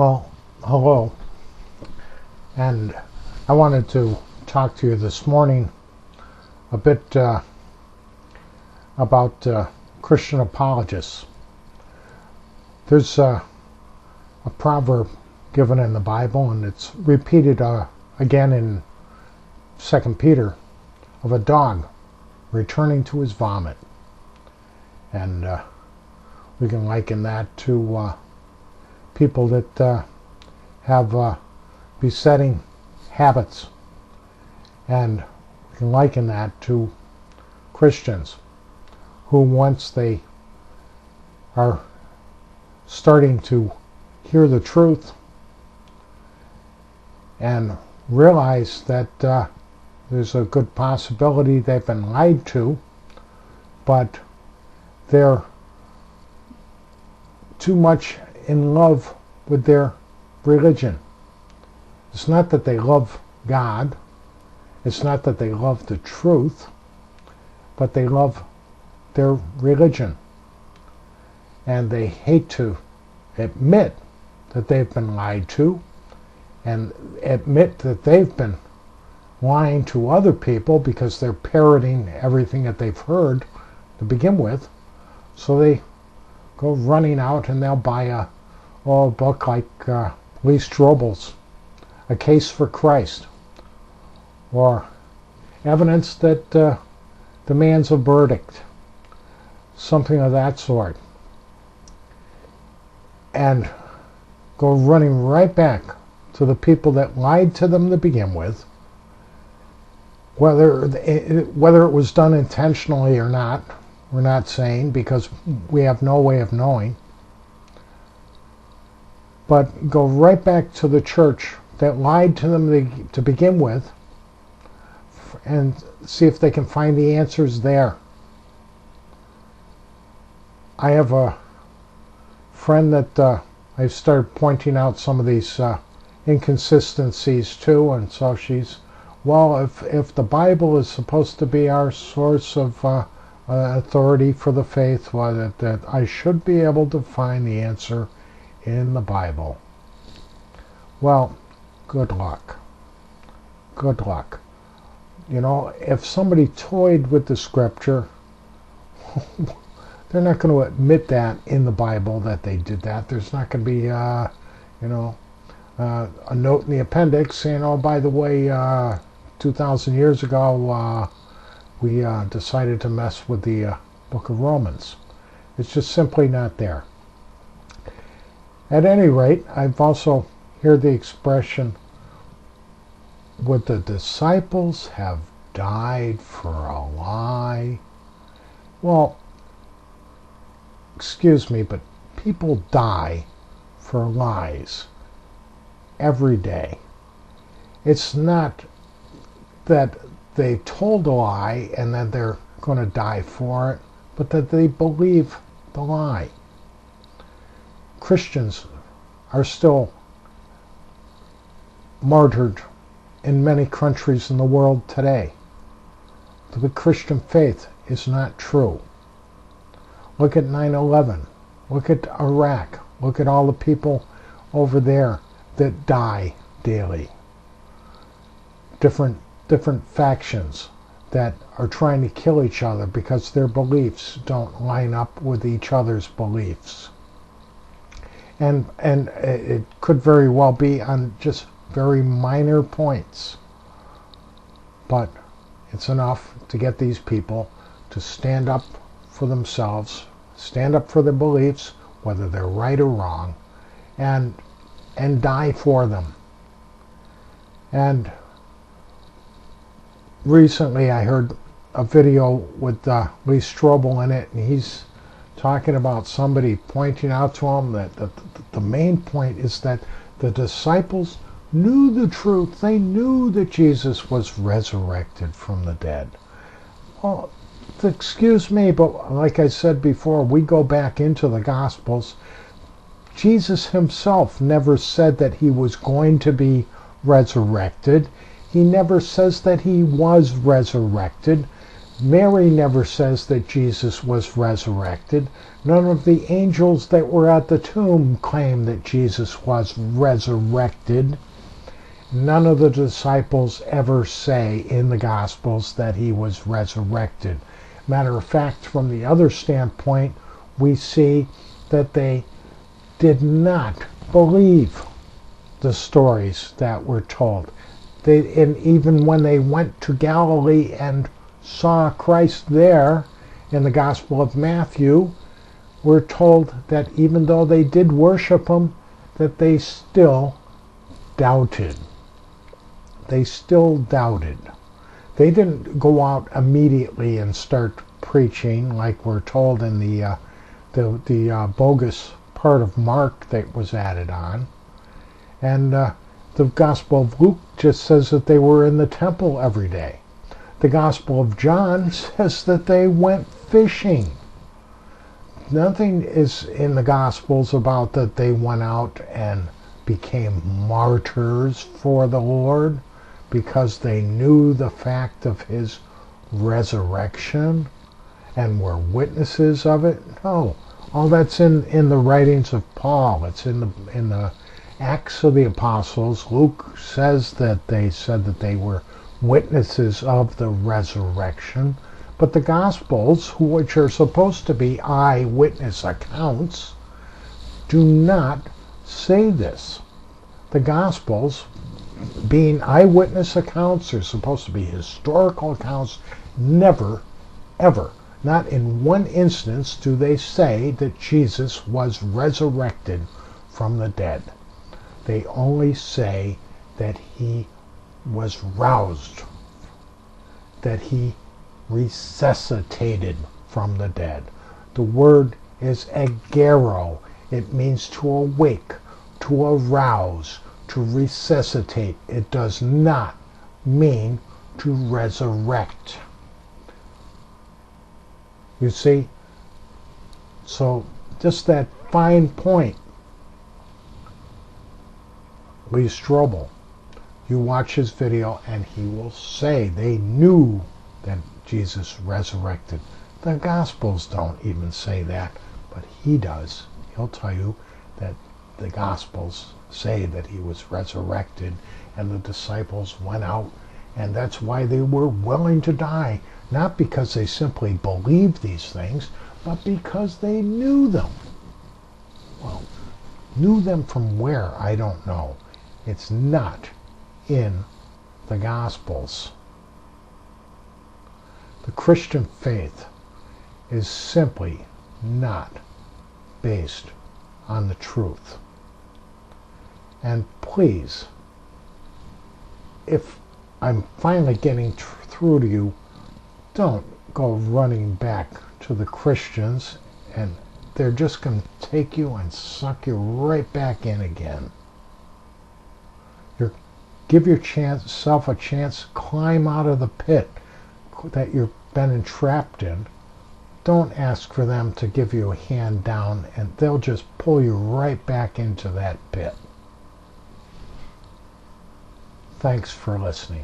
Well, hello, and I wanted to talk to you this morning a bit about Christian apologists. There's a proverb given in the Bible, and it's repeated again in 2 Peter, of a dog returning to his vomit. And we can liken that to people that have besetting habits, and we can liken that to Christians who, once they are starting to hear the truth and realize that there's a good possibility they've been lied to, but they're too much in love with their religion. It's not that they love God, it's not that they love the truth, but they love their religion. And they hate to admit that they've been lied to, and admit that they've been lying to other people because they're parroting everything that they've heard to begin with. So they go running out and they'll buy a book like Lee Strobel's A Case for Christ, or Evidence That Demands a Verdict, something of that sort, and go running right back to the people that lied to them to begin with, whether it was done intentionally or not. We're not saying, because we have no way of knowing. But go right back to the church that lied to them to begin with and see if they can find the answers there. I have a friend that I've started pointing out some of these inconsistencies to, and so she's, well, if the Bible is supposed to be our source of authority for the faith, that I should be able to find the answer in the Bible. Well, good luck. Good luck. You know, if somebody toyed with the scripture, they're not going to admit that in the Bible that they did that. There's not going to be, a note in the appendix saying, oh, by the way, 2,000 years ago, we decided to mess with the book of Romans. It's just simply not there. At any rate, I've also heard the expression, would the disciples have died for a lie? Well, excuse me, but people die for lies every day. It's not that they told a lie and that they're going to die for it, but that they believe the lie. Christians are still martyred in many countries in the world today. The Christian faith is not true. Look at 9/11. Look at Iraq. Look at all the people over there that die daily. Different factions that are trying to kill each other because their beliefs don't line up with each other's beliefs. And it could very well be on just very minor points. But it's enough to get these people to stand up for themselves, stand up for their beliefs, whether they're right or wrong, and die for them. And recently I heard a video with Lee Strobel in it, and he's talking about somebody pointing out to him that the main point is that the disciples knew the truth. They knew that Jesus was resurrected from the dead. Well, excuse me, but like I said before, we go back into the Gospels. Jesus himself never said that he was going to be resurrected. He never says that he was resurrected. Mary never says that Jesus was resurrected. None of the angels that were at the tomb claim that Jesus was resurrected. None of the disciples ever say in the Gospels that he was resurrected. Matter of fact, from the other standpoint, we see that they did not believe the stories that were told. And even when they went to Galilee and saw Christ there in the Gospel of Matthew, we're told that even though they did worship him, that they still doubted. They still doubted. They didn't go out immediately and start preaching like we're told in the bogus part of Mark that was added on. And the Gospel of Luke just says that they were in the temple every day. The Gospel of John says that they went fishing. Nothing is in the Gospels about that they went out and became martyrs for the Lord because they knew the fact of his resurrection and were witnesses of it. No, all that's in the writings of Paul. It's in the Acts of the Apostles. Luke says that they said that they were witnesses of the resurrection, but the Gospels, which are supposed to be eyewitness accounts, do not say this. The Gospels, being eyewitness accounts, are supposed to be historical accounts. Never, ever, not in one instance do they say that Jesus was resurrected from the dead. They only say that he was roused, that he resuscitated from the dead. The word is agero. It means to awake, to arouse, to resuscitate. It does not mean to resurrect. You see? So just that fine point. Lee Strobel, you watch his video and he will say they knew that Jesus resurrected. The Gospels don't even say that, but he does. He'll tell you that the Gospels say that he was resurrected and the disciples went out, and that's why they were willing to die. Not because they simply believed these things, but because they knew them. Well, knew them from where? I don't know. It's not in the Gospels. The Christian faith is simply not based on the truth. And please, if I'm finally getting through to you, don't go running back to the Christians and they're just going to take you and suck you right back in again. Give yourself a chance, climb out of the pit that you've been entrapped in. Don't ask for them to give you a hand down, and they'll just pull you right back into that pit. Thanks for listening.